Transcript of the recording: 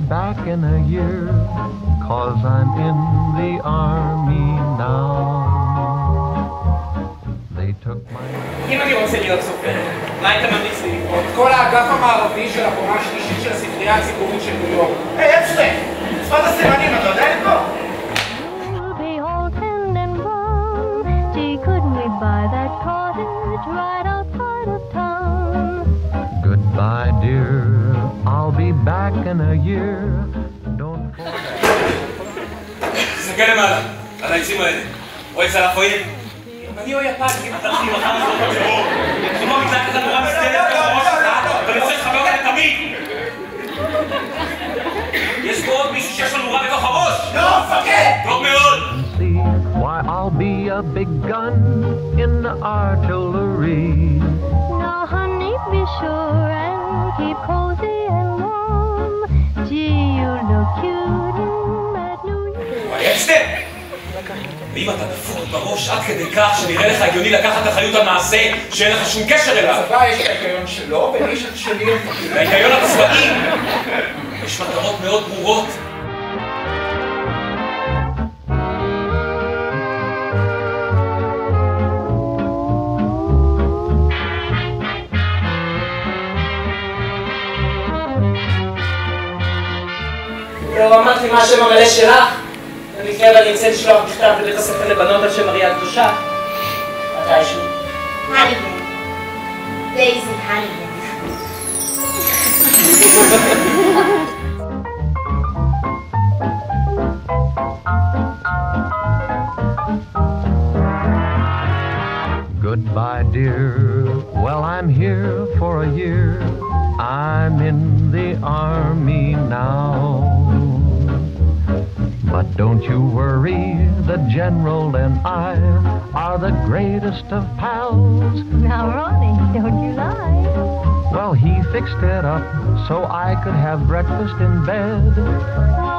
back in a year, 'cause I'm in the army now. They took my... אם אני רוצה להיות סופר, מה היית ממליץ לי לקרוא? כל האגף המערבי של הקומה השלישית של הספרייה הציבורית של ניו יורק. היי, אפשטיין! שפת הסימנים, אתה יודע לקרוא? Goodbye, dear. I'll be back in a year. Don't תסתכל למעלה, על העצים האלה. רואה צלפויים? אני או יפן, אתה הכי מחר לזאת בטרור. כמו מתלקת המורה מסתלת בראש שלך, ואני רוצה שחבר אותה תמיד. יש פה עוד מישהו שיש לו נורה בתוך הראש? לא, מפקד! טוב מאוד! why I'll be a big gun in the artillery. Now honey, be sure and keep cozy and warm. Gee, you look cute in that New York. אפשטיין! ואם אתה דפוק בראש עד כדי כך שנראה לך הגיוני לקחת אחריות על מעשה שאין לך שום קשר אליו. בצבא יש את ההיגיון שלו, ולי יש את שלי. ההיגיון הצבאי! יש מטרות מאוד ברורות. לא אמרת לי מה השם המלא שלך? במקרה ואני ארצה לשלוח מכתב לבית הספר לבנות על שם מריה הקדושה. מתישהו. הניגן. דייזי הניגן. Goodbye, dear. Well, I'm here for a year. I'm in the army now. But don't you worry, the general and I are the greatest of pals. Now, Ronnie, don't you lie. Well, he fixed it up so I could have breakfast in bed. Why,